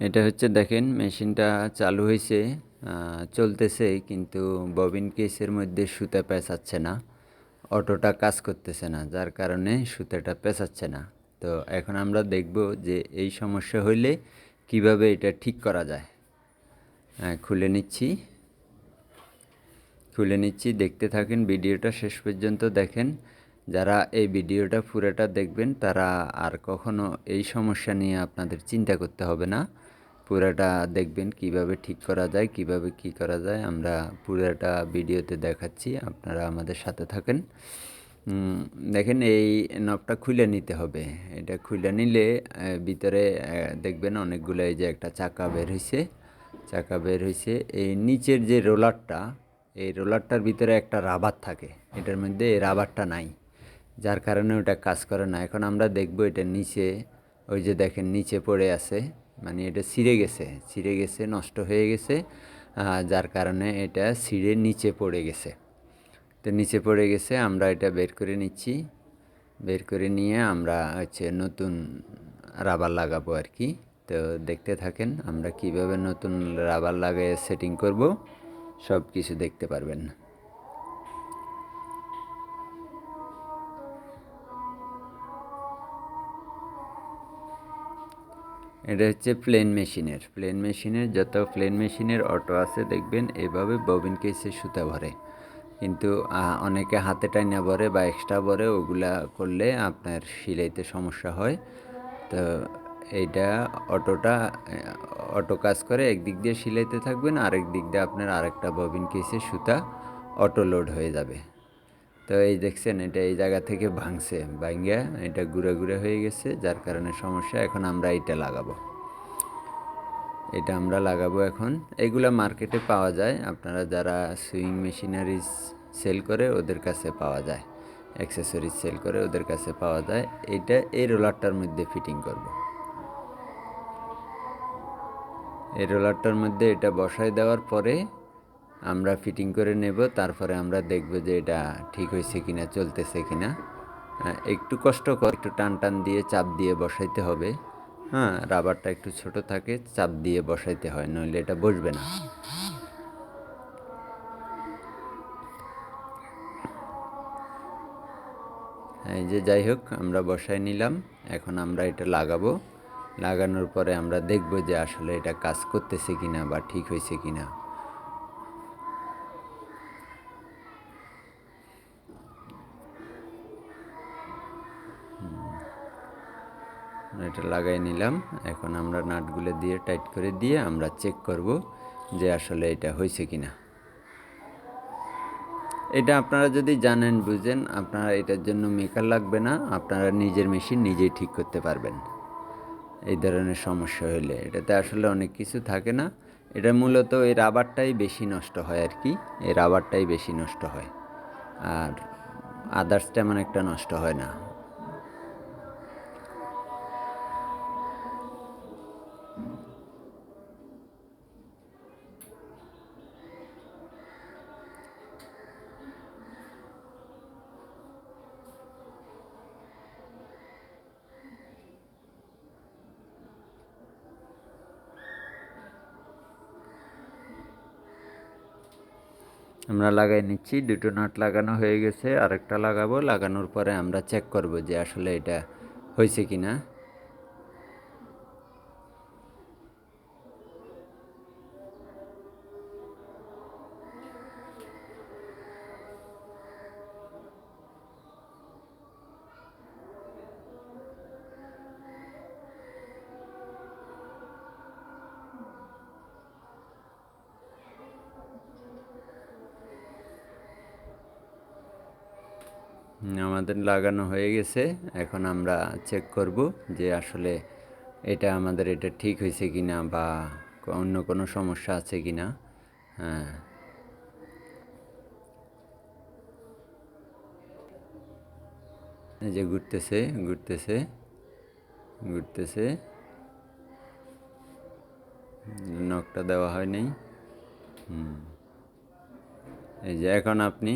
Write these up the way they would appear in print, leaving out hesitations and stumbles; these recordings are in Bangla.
এটা হচ্ছে দেখেন মেশিনটা চালু হয়েছে, চলতেছে, কিন্তু ববিন কেসের মধ্যে সুতা পেঁচাচ্ছে না, অটোটা কাজ করতেছে না, যার কারণে সুতাটা পেঁচাচ্ছে না। তো এখন আমরা দেখব যে এই সমস্যা হইলে কিভাবে এটা ঠিক করা যায়। খুলে নিচ্ছি, দেখতে থাকেন, ভিডিওটা শেষ পর্যন্ত দেখেন। যারা এই ভিডিওটা পুরোটা দেখবেন তারা আর কখনো এই সমস্যা নিয়ে আপনাদের চিন্তা করতে হবে না। পুরোটা দেখবেন কিভাবে ঠিক করা যায়, কিভাবে কি করা যায়, আমরা পুরোটা ভিডিওতে দেখাচ্ছি, আপনারা আমাদের সাথে থাকেন। দেখেন এই নবটা খুলে নিতে হবে। এটা খুলে নিলে ভিতরে দেখবেন অনেকগুলো, এই যে একটা চাকা বের হয়েছে। এই নিচের যে রোলারটা, এই রোলারটার ভিতরে একটা রাবার থাকে, এটার মধ্যে এই রাবারটা নাই, যার কারণে ওটা কাজ করে না। এখন আমরা দেখব এটা নিচে, ওই যে দেখেন নিচে পড়ে আছে, মানে এটা ছিঁড়ে গেছে, নষ্ট হয়ে গেছে, যার কারণে এটা ছিঁড়ে নিচে পড়ে গেছে। তো নিচে পড়ে গেছে, আমরা এটা বের করে নিচ্ছি। বের করে নিয়ে আমরা হচ্ছে নতুন রাবার লাগাবো আর কি। তো দেখতে থাকেন আমরা কিভাবে নতুন রাবার লাগিয়ে সেটিং করব, সব কিছু দেখতে পারবেন। এটা হচ্ছে প্লেন মেশিনের যত প্লেন মেশিনের অটো আছে দেখবেন এভাবে ববিন কেসে সুতা ভরে, কিন্তু অনেকে হাতে টাইনা ভরে বা এক্সট্রা ভরে, ওগুলা করলে আপনার সিলাইতে সমস্যা হয়। তো এইটা অটো কাজ করে, একদিক দিয়ে সিলাইতে থাকবেন, আরেক দিক দিয়ে আপনার আরেকটা ববিন কেসে সুতা অটো লোড হয়ে যাবে। তো এই দেখছেন এটা এই জায়গা থেকে ভাঙ্গা এটা ঘুরে হয়ে গেছে, যার কারণে সমস্যা। এখন আমরা আমরা লাগাবো এখন। এগুলা মার্কেটে পাওয়া যায়, আপনারা যারা সুইং মেশিনারিজ সেল করে ওদের কাছে পাওয়া যায়, অ্যাক্সেসরিজ সেল করে ওদের কাছে পাওয়া যায়। এইটা এই রোলারটার মধ্যে ফিটিং করব। এই রোলারটার মধ্যে এটা বসায় দেওয়ার পরে আমরা ফিটিং করে নেব, তারপরে আমরা দেখব যে এটা ঠিক হয়েছে কিনা, চলতেছে কিনা। একটু কষ্টকর, একটু টান দিয়ে চাপ দিয়ে বসাইতে হবে। রাবারটা একটু ছোট থাকে, চাপ দিয়ে বসাইতে হয়, নইলে এটা বসবে না। এই যে যাই হোক আমরা বসাই নিলাম, এখন আমরা এটা লাগানোর পরে আমরা দেখব যে আসলে এটা কাজ করতেছে কিনা বা ঠিক হয়েছে কিনা। এটা লাগাই নিলাম, এখন আমরা নাটগুলো দিয়ে টাইট করে দিয়ে আমরা চেক করব যে আসলে এটা হয়েছে কিনা। এটা আপনারা যদি জানেন বুঝেন, আপনারা এটার জন্য মেকার লাগবে না, আপনারা নিজের মেশিন নিজেই ঠিক করতে পারবেন। এই ধরনের সমস্যা হলে এটাতে আসলে অনেক কিছু থাকে না, এটা মূলত এই রাবারটাই বেশি নষ্ট হয় আর কি, এই রাবারটাই বেশি নষ্ট হয়, আর আদার্স তেমন একটা নষ্ট হয় না। আমরা লাগাই নিচ্ছি, দুটো নাট লাগানো হয়ে গেছে, আরেকটা লাগাবো। লাগানোর পরে আমরা চেক করব যে আসলে এটা হয়েছে কিনা। আমাদের লাগানো হয়ে গেছে, এখন আমরা চেক করব যে আসলে এটা ঠিক হয়েছে কিনা বা অন্য কোনো সমস্যা আছে কিনা। হ্যাঁ, এই যে ঘুরতেছে, নখটা দেওয়া হয় নাই। এই যে এখন আপনি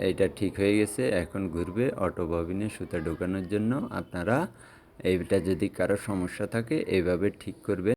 এইটা ঠিক হয়ে গেছে, এখন ঘুরবে। অটো ববিনে সুতা ঢোকানোর জন্য আপনারা এইটা যদি কারো সমস্যা থাকে এইভাবে ঠিক করবে।